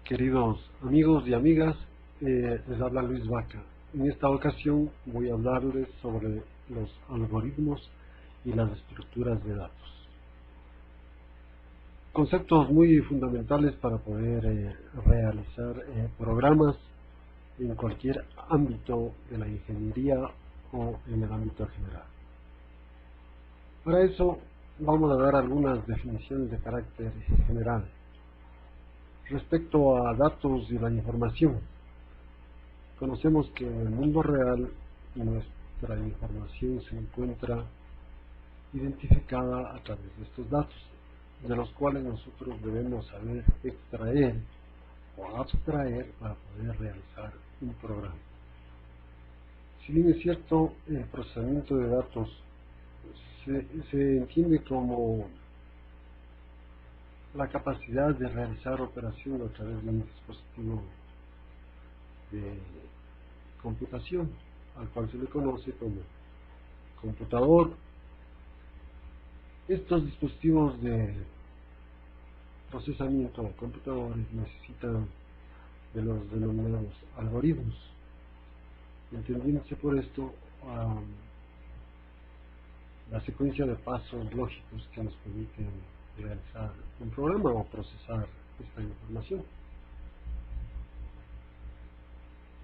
Queridos amigos y amigas, les habla Luis Vaca. En esta ocasión voy a hablarles sobre los algoritmos y las estructuras de datos. Conceptos muy fundamentales para poder realizar programas en cualquier ámbito de la ingeniería o en el ámbito general. Para eso vamos a dar algunas definiciones de carácter general. Respecto a datos y la información, conocemos que en el mundo real nuestra información se encuentra identificada a través de estos datos, de los cuales nosotros debemos saber extraer o abstraer para poder realizar un programa. Si bien es cierto, el procesamiento de datos se entiende como la capacidad de realizar operaciones a través de un dispositivo de computación, al cual se le conoce como computador. Estos dispositivos de procesamiento de computadores necesitan de los denominados algoritmos, entendiéndose por esto la secuencia de pasos lógicos que nos permiten realizar un programa o procesar esta información.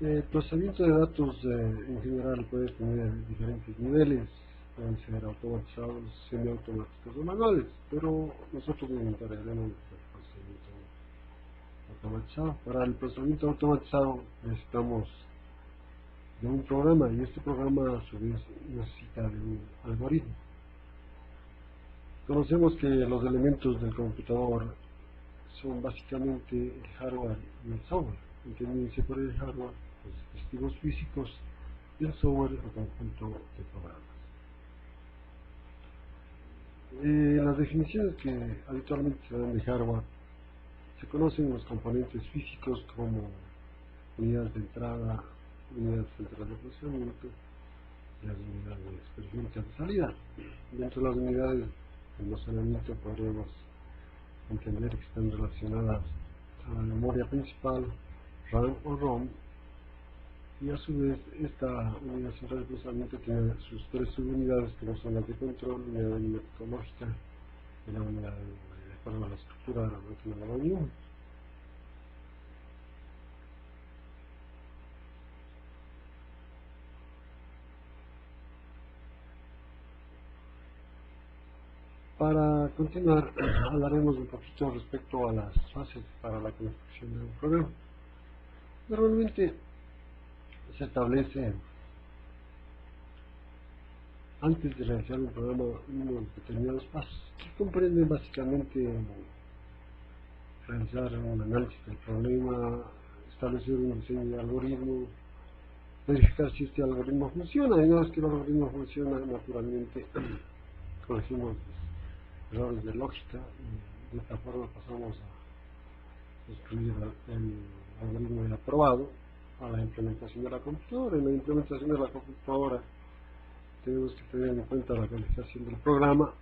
El procesamiento de datos en general puede tener diferentes niveles, pueden ser automatizados, semiautomáticos o manuales, pero nosotros nos encargaremos del procesamiento automatizado. Para el procesamiento automatizado necesitamos de un programa, y este programa a su vez necesita de un algoritmo. Conocemos que los elementos del computador son básicamente el hardware y el software, entendiéndose por el hardware los dispositivos físicos y el software el conjunto de programas. Las definiciones que habitualmente se dan de hardware se conocen los componentes físicos como unidades de entrada, unidades centrales de procesamiento y las unidades periféricas de salida. Dentro de las unidades de almacenamiento podríamos entender que están relacionadas a la memoria principal, RAM o ROM, y a su vez esta unidad central de procesamiento tiene sus tres subunidades, que son las de control, unidad aritmético-lógica y la unidad de acuerdo a la estructura de la máquina de la unión. Para continuar, hablaremos un poquito respecto a las fases para la construcción de un programa. Normalmente se establece antes de realizar un programa unos determinados pasos que comprenden básicamente realizar un análisis del problema, establecer un diseño de algoritmo, verificar si este algoritmo funciona, y una vez que el algoritmo funciona, naturalmente corregimos errores de lógica y de esta forma pasamos a construir el algoritmo ya aprobado a la implementación de la computadora. En la implementación de la computadora tenemos que tener en cuenta la realización del programa,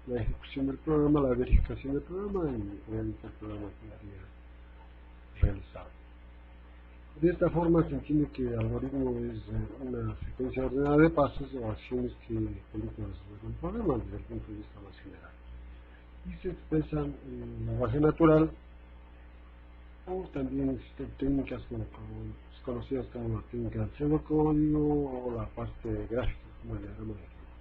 la ejecución del programa, la verificación del programa y obviamente el programa quedaría realizado. De esta forma se entiende que el algoritmo es una secuencia ordenada de pasos o acciones que permiten resolver un problema desde el punto de vista más general, y se expresan en lenguaje natural, o también existen técnicas conocidas como la técnica del pseudocódigo o la parte gráfica como el diagrama de flujo.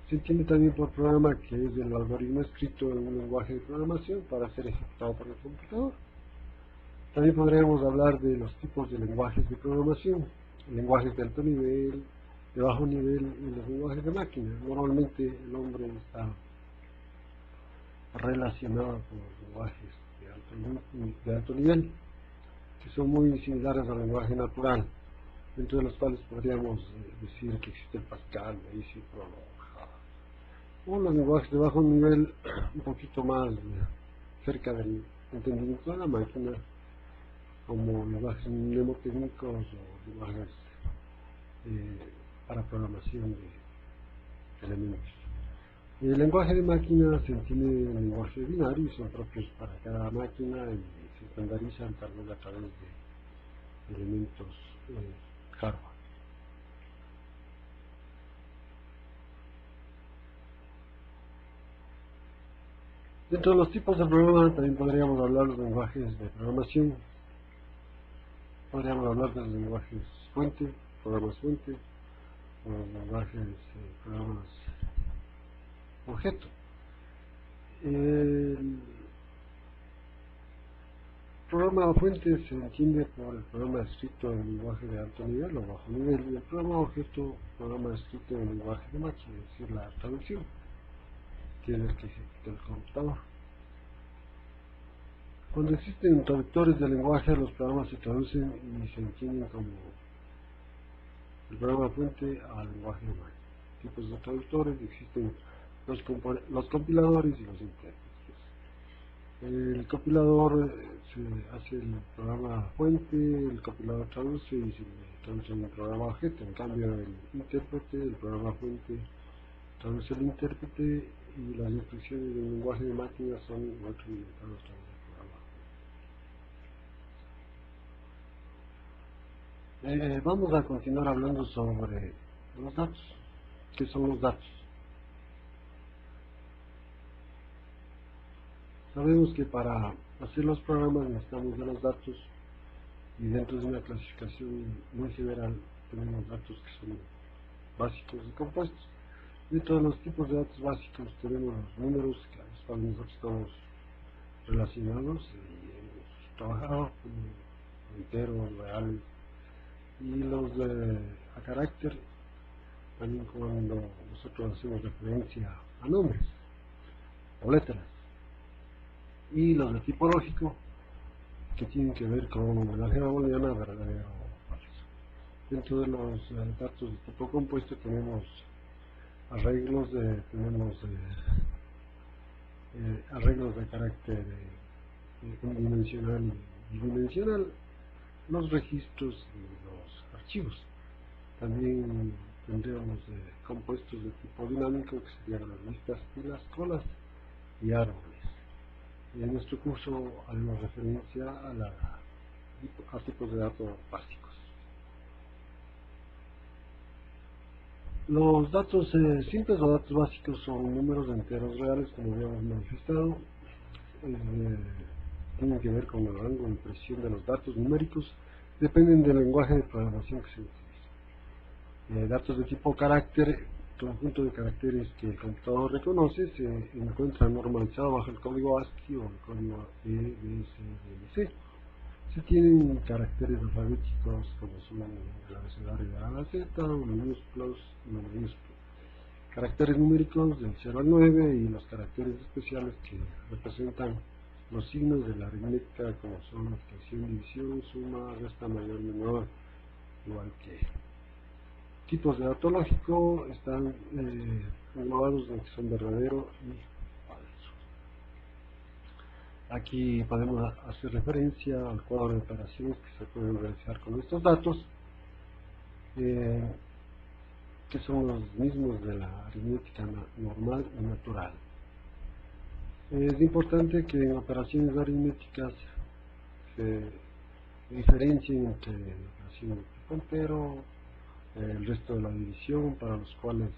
Se entiende también por programa que es el algoritmo escrito en un lenguaje de programación para ser ejecutado por el computador. También podríamos hablar de los tipos de lenguajes de programación: lenguajes de alto nivel, de bajo nivel y los lenguajes de máquina. Normalmente el hombre está relacionado con los lenguajes de alto nivel, que son muy similares al lenguaje natural, dentro de los cuales podríamos decir que existe el Pascal, Basic, Prolog, Java. O los lenguajes de bajo nivel, un poquito más cerca del entendimiento de la máquina, como lenguajes mnemotécnicos o lenguajes para programación de elementos. El lenguaje de máquina se entiende en lenguaje binario y son propios para cada máquina y se estandarizan tal vez a través de elementos hardware. Dentro de los tipos de programa también podríamos hablar de lenguajes de programación, podríamos hablar de los lenguajes fuente, programas fuente, o los lenguajes programas objeto. El programa fuente se entiende por el programa escrito en lenguaje de alto nivel o bajo nivel, y el programa objeto, programa escrito en lenguaje de máquina, es decir, la traducción, que es el que ejecuta el computador. Cuando existen traductores de lenguaje, los programas se traducen y se entienden como el programa fuente al lenguaje de máquina. Tipos de traductores: existen los compiladores y los intérpretes. El compilador se hace el programa fuente, el compilador traduce y se traduce en el programa objeto. En cambio, el intérprete, el programa fuente, traduce el intérprete, y las instrucciones del lenguaje de máquina son reutilizadas a través del programa. Vamos a continuar hablando sobre los datos. ¿Qué son los datos? Sabemos que para hacer los programas necesitamos de los datos, y dentro de una clasificación muy general tenemos datos que son básicos y compuestos. Dentro de los tipos de datos básicos tenemos los números, que a los cuales nosotros estamos relacionados y hemos trabajado, como enteros, reales, y los a carácter, también cuando nosotros hacemos referencia a nombres o letras, y los de tipo lógico, que tienen que ver con homenaje a booleana, verdadero o falso. Dentro de los datos de tipo compuesto tenemos arreglos arreglos de carácter unidimensional y bidimensional, los registros y los archivos. También tendríamos compuestos de tipo dinámico, que serían las listas y las colas y árboles. Y en nuestro curso haremos referencia a tipos de datos básicos. Los datos simples o datos básicos son números enteros reales, como habíamos manifestado. Tienen que ver con el rango de impresión de los datos numéricos, dependen del lenguaje de programación que se utiliza. Datos de tipo carácter, conjunto de caracteres que el computador reconoce, se encuentra normalizado bajo el código ASCII o el código EBCDIC. Se tienen caracteres alfabéticos como son el abecedario de A a la Z, minúsculos y no minúsculos. Caracteres numéricos del 0 al 9, y los caracteres especiales que representan los signos de la aritmética, como son multiplicación, división, suma, resta, mayor, menor, igual que. Tipos de dato lógico están englobados en que son verdadero y falso. Aquí podemos hacer referencia al cuadro de operaciones que se pueden realizar con estos datos, que son los mismos de la aritmética normal y natural. Es importante que en operaciones aritméticas se diferencien entre operaciones de tipo entero, el resto de la división, para los cuales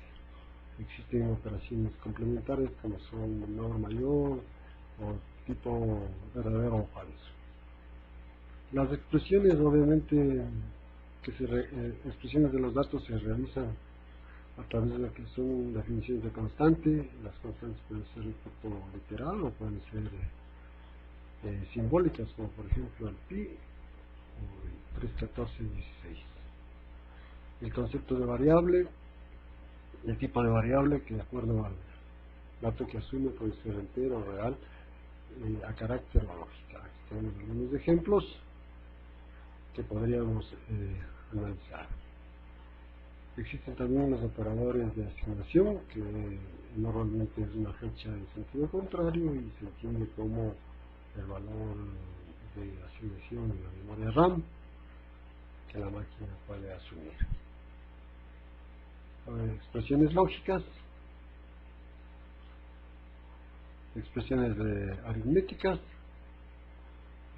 existen operaciones complementarias como son menor, mayor, o tipo verdadero o falso. Las expresiones, obviamente, expresiones de los datos se realizan a través de lo que son definiciones de constante. Las constantes pueden ser de tipo literal o pueden ser simbólicas, como por ejemplo el pi o el 3, 14, 16. El concepto de variable, el tipo de variable, que de acuerdo al dato que asume puede ser entero o real, a carácter o lógica. Aquí tenemos algunos ejemplos que podríamos analizar. Existen también los operadores de asignación, que normalmente es una fecha en sentido contrario y se entiende como el valor de asignación en la memoria RAM que la máquina puede asumir. Expresiones lógicas, expresiones aritméticas,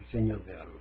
diseños de algo.